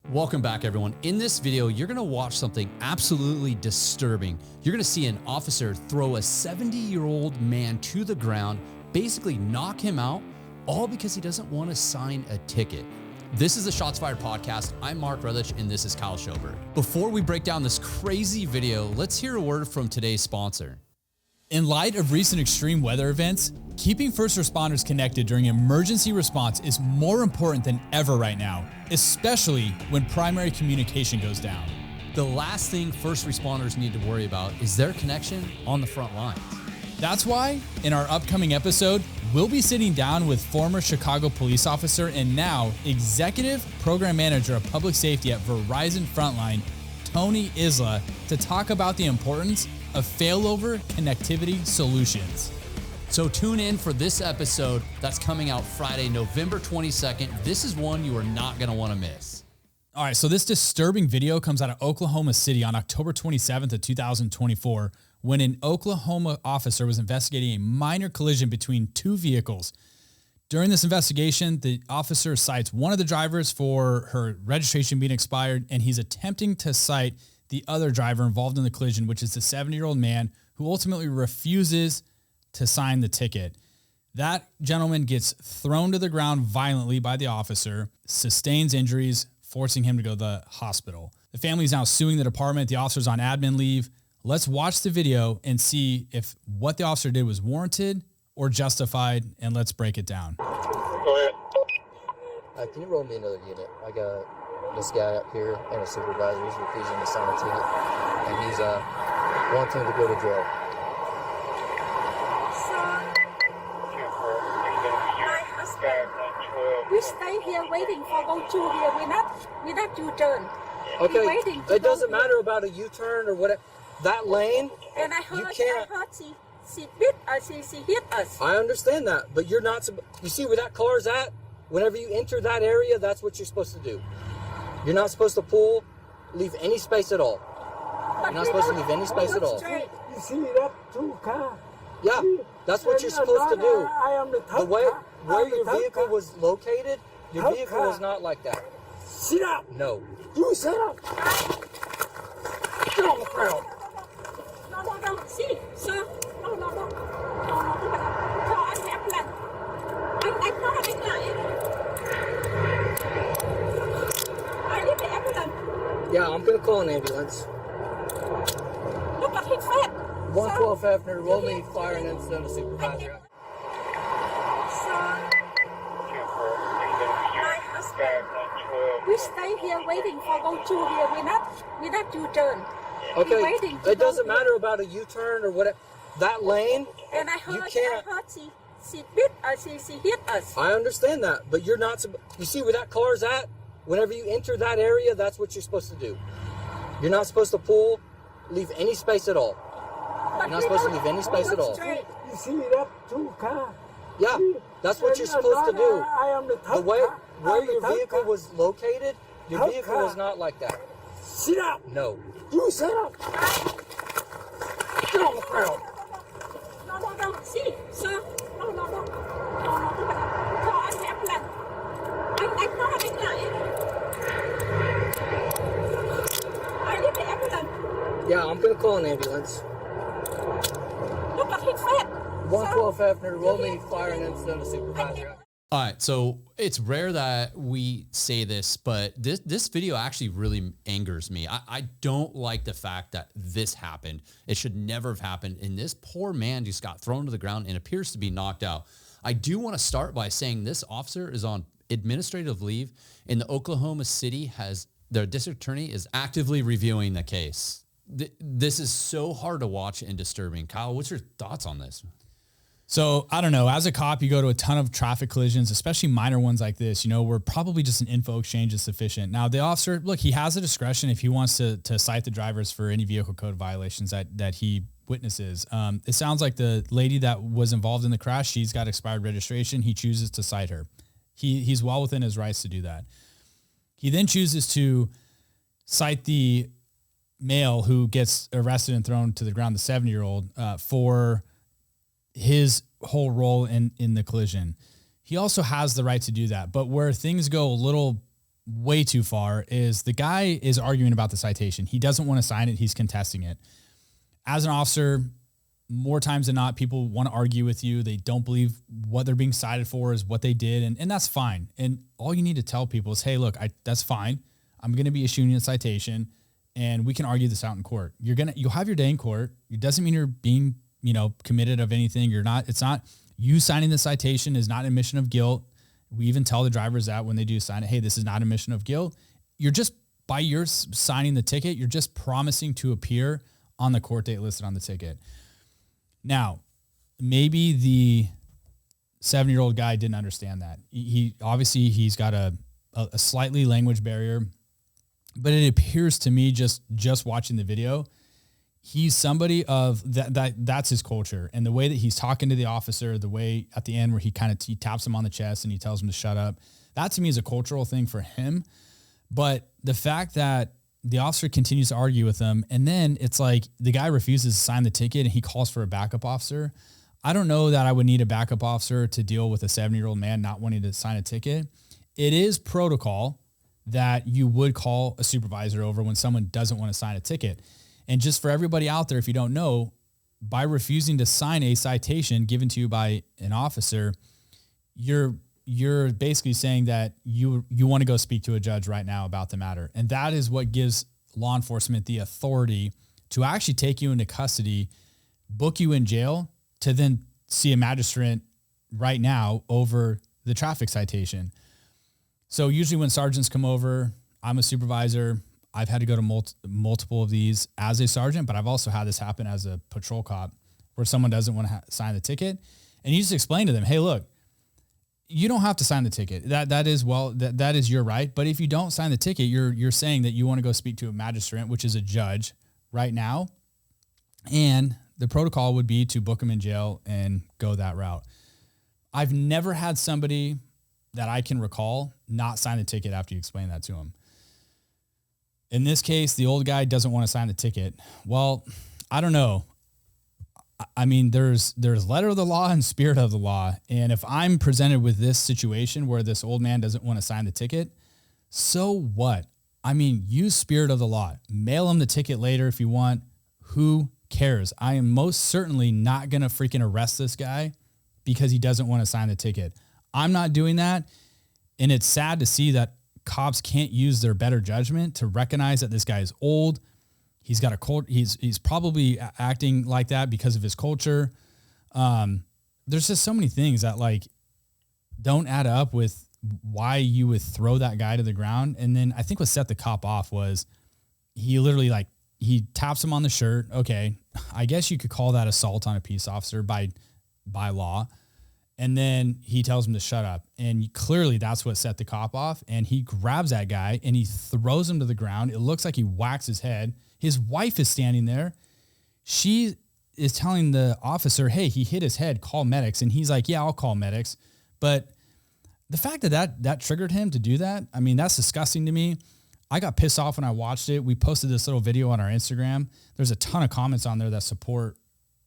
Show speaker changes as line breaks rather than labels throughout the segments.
Welcome back, everyone. In this video, you're gonna watch something absolutely disturbing. You're gonna see an officer throw a 70-year-old man to the ground, basically knock him out, all because he doesn't want to sign a ticket. This is the Shots Fired podcast. I'm Mark Relich, and this is Kyle Schober. Before we break down this crazy video, let's hear a word from today's sponsor.
In light of recent extreme weather events, keeping first responders connected during emergency response is more important than ever right now, especially when primary communication goes down.
The last thing first responders need to worry about is their connection on the front lines.
That's why, in our upcoming episode, we'll be sitting down with former Chicago police officer and now Executive Program Manager of Public Safety at Verizon Frontline, Tony Isla, to talk about the importance of failover connectivity solutions.
So tune in for this episode that's coming out Friday, November 22nd. This is one you are not gonna wanna miss.
All right, so this disturbing video comes out of Oklahoma City on October 27th of 2024, when an Oklahoma officer was investigating a minor collision between two vehicles. During this investigation, the officer cites one of the drivers for her registration being expired, and he's attempting to cite the other driver involved in the collision, which is the 70-year-old man who ultimately refuses to sign the ticket. That gentleman gets thrown to the ground violently by the officer, sustains injuries, forcing him to go to the hospital. The family is now suing the department. The officer's on admin leave. Let's watch the video and see if what the officer did was warranted or justified, and let's break it down.
Go ahead.
Can you roll me another unit? I got this guy up here and a supervisor. He's refusing to sign a ticket, and he's wanting to go to jail.
We stay here waiting for go to here. We not U-turn.
Okay,
Waiting to
it doesn't
go
matter about a U-turn or whatever. That lane,
And I heard,
she
hit us.
I understand that, but you're not. You see where that car's at? Whenever you enter that area, that's what you're supposed to do. You're not supposed to leave any space at all. You're not supposed to leave any space at all.
You see that two car?
Yeah, that's what you're supposed to do.
I am the
The way
car.
where
I'm the
your
top
vehicle
car.
was located, your
Top
vehicle
car.
is not like that.
Sit up.
No.
You sit up. Get on the ground.
No. See, sir. No. Cho anh em lần. Anh có anh lại. I need the ambulance.
Yeah, I'm gonna call an ambulance.
Look at his face.
112 Hefner, roll me fire and then send a supervisor.
We stay here waiting for go to here. We not U-turn.
Okay,
Waiting to
it doesn't
go
matter about a U-turn or whatever. That lane,
And I heard,
can't-
she hit us.
I understand that, but you're not. You see where that car's at? Whenever you enter that area, that's what you're supposed to do. You're not supposed to leave any space at all. You're not supposed to leave any space at all.
You see that two car?
Yeah, that's what you're supposed to do.
I am the top
The way
car.
where
I'm the
your
top
vehicle
car.
was located, your
Top
vehicle
car.
is not like that.
Sit up.
No.
You sit up. Get on the ground.
No. See, sir. No. Cho anh em lần. Anh có anh lại. I need the ambulance.
Yeah, I'm gonna call an ambulance.
Look at his face.
112 Hefner, roll me fire and then send a supervisor.
All right, so it's rare that we say this, but this video actually really angers me. I don't like the fact that this happened. It should never have happened. And this poor man just got thrown to the ground and appears to be knocked out. I do want to start by saying this officer is on administrative leave, and the Oklahoma City their district attorney is actively reviewing the case. This is so hard to watch and disturbing. Kyle, what's your thoughts on this?
So I don't know, as a cop, you go to a ton of traffic collisions, especially minor ones like this, where probably just an info exchange is sufficient. Now the officer, look, he has a discretion if he wants to cite the drivers for any vehicle code violations that he witnesses. It sounds like the lady that was involved in the crash, she's got expired registration. He chooses to cite her. He's well within his rights to do that. He then chooses to cite the male who gets arrested and thrown to the ground, the 70-year-old, for his whole role in the collision. He also has the right to do that. But where things go a little way too far is the guy is arguing about the citation. He doesn't want to sign it. He's contesting it. As an officer, more times than not, people want to argue with you. They don't believe what they're being cited for is what they did. And that's fine. And all you need to tell people is, hey, look, that's fine. I'm going to be issuing you a citation and we can argue this out in court. You'll have your day in court. It doesn't mean you're being, committed of anything. It's not you signing the citation is not admission of guilt. We even tell the drivers that when they do sign it, hey, this is not admission of guilt. You're just, by your signing the ticket, you're just promising to appear on the court date listed on the ticket. Now, maybe the 7-year-old guy didn't understand that. He's got a slightly language barrier, but it appears to me just watching the video, he's somebody of that's his culture. And the way that he's talking to the officer, the way at the end where he taps him on the chest and he tells him to shut up, that to me is a cultural thing for him. But the fact that the officer continues to argue with him, and then it's like the guy refuses to sign the ticket and he calls for a backup officer. I don't know that I would need a backup officer to deal with a 7-year-old man not wanting to sign a ticket. It is protocol that you would call a supervisor over when someone doesn't want to sign a ticket. And just for everybody out there, if you don't know, by refusing to sign a citation given to you by an officer, you're basically saying that you want to go speak to a judge right now about the matter. And that is what gives law enforcement the authority to actually take you into custody, book you in jail, to then see a magistrate right now over the traffic citation. So usually when sergeants come over, I'm a supervisor. I've had to go to multiple of these as a sergeant, but I've also had this happen as a patrol cop where someone doesn't want to sign the ticket. And you just explain to them, hey, look, you don't have to sign the ticket. That is your right. But if you don't sign the ticket, you're saying that you want to go speak to a magistrate, which is a judge right now. And the protocol would be to book them in jail and go that route. I've never had somebody that I can recall not sign the ticket after you explain that to them. In this case, the old guy doesn't want to sign the ticket. Well, I don't know. I mean, there's letter of the law and spirit of the law. And if I'm presented with this situation where this old man doesn't want to sign the ticket, so what? I mean, use spirit of the law. Mail him the ticket later if you want. Who cares? I am most certainly not going to freaking arrest this guy because he doesn't want to sign the ticket. I'm not doing that. And it's sad to see that cops can't use their better judgment to recognize that this guy is old. He's got a cult. He's probably acting like that because of his culture. There's just so many things that don't add up with why you would throw that guy to the ground. And then I think what set the cop off was he literally he taps him on the shirt. Okay, I guess you could call that assault on a peace officer by law. And then he tells him to shut up. And clearly that's what set the cop off. And he grabs that guy and he throws him to the ground. It looks like he whacks his head. His wife is standing there. She is telling the officer, hey, he hit his head, call medics. And he's like, yeah, I'll call medics. But the fact that triggered him to do that, I mean, that's disgusting to me. I got pissed off when I watched it. We posted this little video on our Instagram. There's a ton of comments on there that support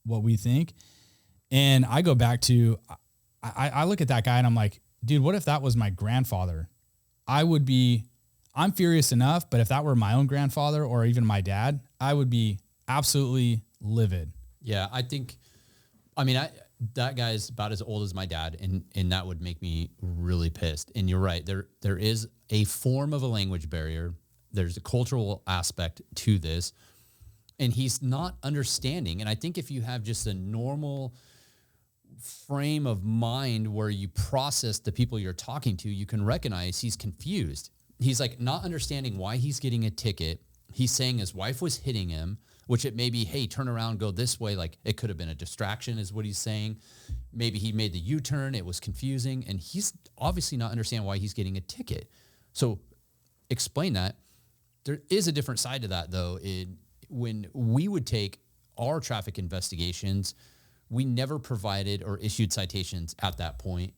what we think. And I go back to, I look at that guy and I'm like, dude, what if that was my grandfather? I'm furious enough, but if that were my own grandfather or even my dad, I would be absolutely livid.
Yeah, that guy is about as old as my dad, and that would make me really pissed. And you're right, there is a form of a language barrier. There's a cultural aspect to this, and he's not understanding. And I think if you have just a normal frame of mind where you process the people you're talking to, you can recognize he's confused. He's not understanding why he's getting a ticket. He's saying his wife was hitting him, which it may be, hey, turn around, go this way. It could have been a distraction is what he's saying. Maybe he made the U-turn. It was confusing. And he's obviously not understanding why he's getting a ticket. So explain that. There is a different side to that, though. When we would take our traffic investigations, we never provided or issued citations at that point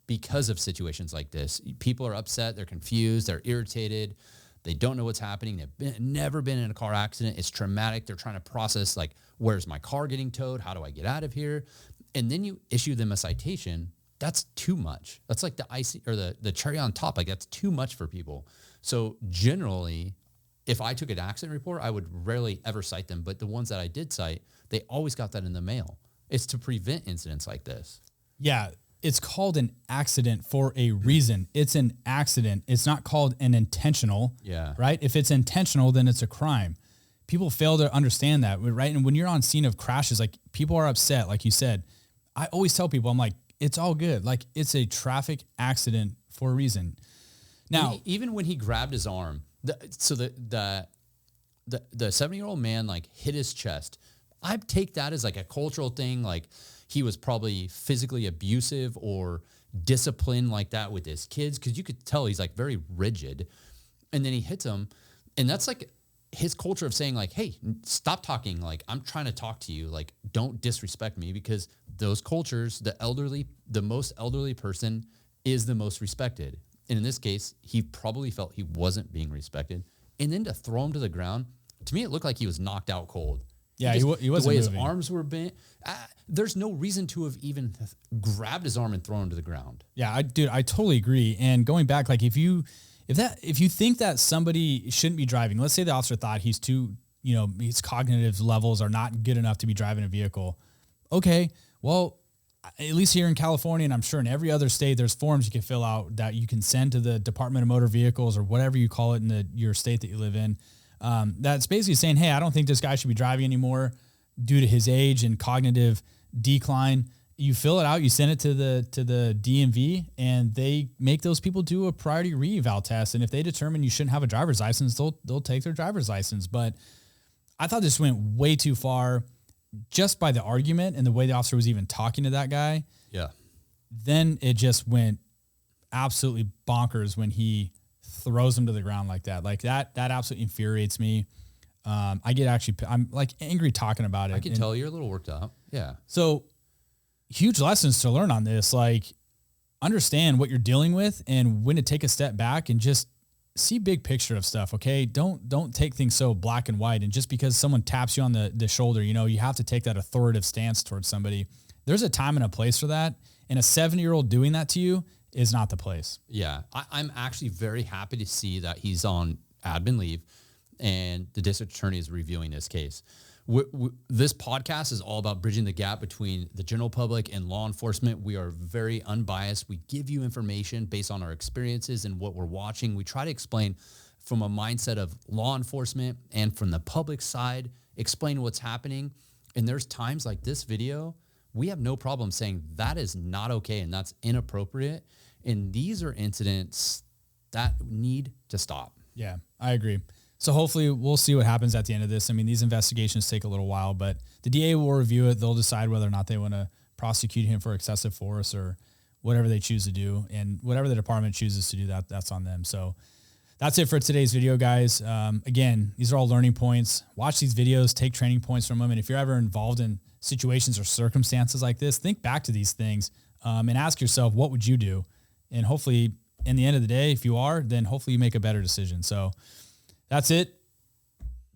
because of situations like this. People are upset. They're confused. They're irritated. They don't know what's happening. They've never been in a car accident. It's traumatic. They're trying to process, where's my car getting towed? How do I get out of here? And then you issue them a citation. That's too much. That's like the icing or the cherry on top. That's too much for people. So generally, if I took an accident report, I would rarely ever cite them. But the ones that I did cite, they always got that in the mail. It's to prevent incidents like this.
Yeah. It's called an accident for a reason. It's an accident. It's not called an intentional.
Yeah.
Right. If it's intentional, then it's a crime. People fail to understand that. Right. And when you're on scene of crashes, like people are upset, like you said, I always tell people, I'm like, it's all good. Like it's a traffic accident for a reason. Now,
even when he grabbed his arm, the 70-year-old man like hit his chest. I take that as like a cultural thing. Like he was probably physically abusive or disciplined like that with his kids. Cause you could tell he's like very rigid, and then he hits him. And that's like his culture of saying like, hey, stop talking. Like I'm trying to talk to you. Like don't disrespect me, because those cultures, the most elderly person is the most respected. And in this case, he probably felt he wasn't being respected. And then to throw him to the ground, to me, it looked like he was knocked out cold.
yeah, he wasn't
the way
moving.
his arms were bent. There's no reason to have even grabbed his arm and thrown him to the ground.
Yeah, I totally agree. And going back, like if you think that somebody shouldn't be driving, let's say the officer thought he's too, his cognitive levels are not good enough to be driving a vehicle. Okay, well, at least here in California, and I'm sure in every other state, there's forms you can fill out that you can send to the Department of Motor Vehicles or whatever you call it in your state that you live in. That's basically saying, hey, I don't think this guy should be driving anymore due to his age and cognitive decline. You fill it out, you send it to the DMV, and they make those people do a priority re-eval test. And if they determine you shouldn't have a driver's license, they'll take their driver's license. But I thought this went way too far just by the argument and the way the officer was even talking to that guy.
Yeah.
Then it just went absolutely bonkers when he throws him to the ground like that. Like that absolutely infuriates me. I'm like angry talking about it.
I can tell you're a little worked up. Yeah.
So huge lessons to learn on this. Like understand what you're dealing with and when to take a step back and just see big picture of stuff. Okay. Don't take things so black and white. And just because someone taps you on the shoulder, you have to take that authoritative stance towards somebody. There's a time and a place for that. And a 70-year-old doing that to you is not the place.
Yeah. I'm actually very happy to see that he's on admin leave and the district attorney is reviewing this case. This podcast is all about bridging the gap between the general public and law enforcement. We are very unbiased. We give you information based on our experiences and what we're watching. We try to explain from a mindset of law enforcement and from the public side, explain what's happening. And there's times like this video, we have no problem saying that is not okay and that's inappropriate. And these are incidents that need to stop.
Yeah, I agree. So hopefully we'll see what happens at the end of this. I mean, these investigations take a little while, but the DA will review it. They'll decide whether or not they want to prosecute him for excessive force or whatever they choose to do. And whatever the department chooses to do, that's on them. So that's it for today's video, guys. Again, these are all learning points. Watch these videos, take training points from them. And if you're ever involved in situations or circumstances like this, think back to these things and ask yourself, what would you do? And hopefully, in the end of the day, if you are, then hopefully you make a better decision. So that's it.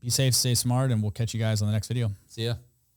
Be safe, stay smart, and we'll catch you guys on the next video.
See ya.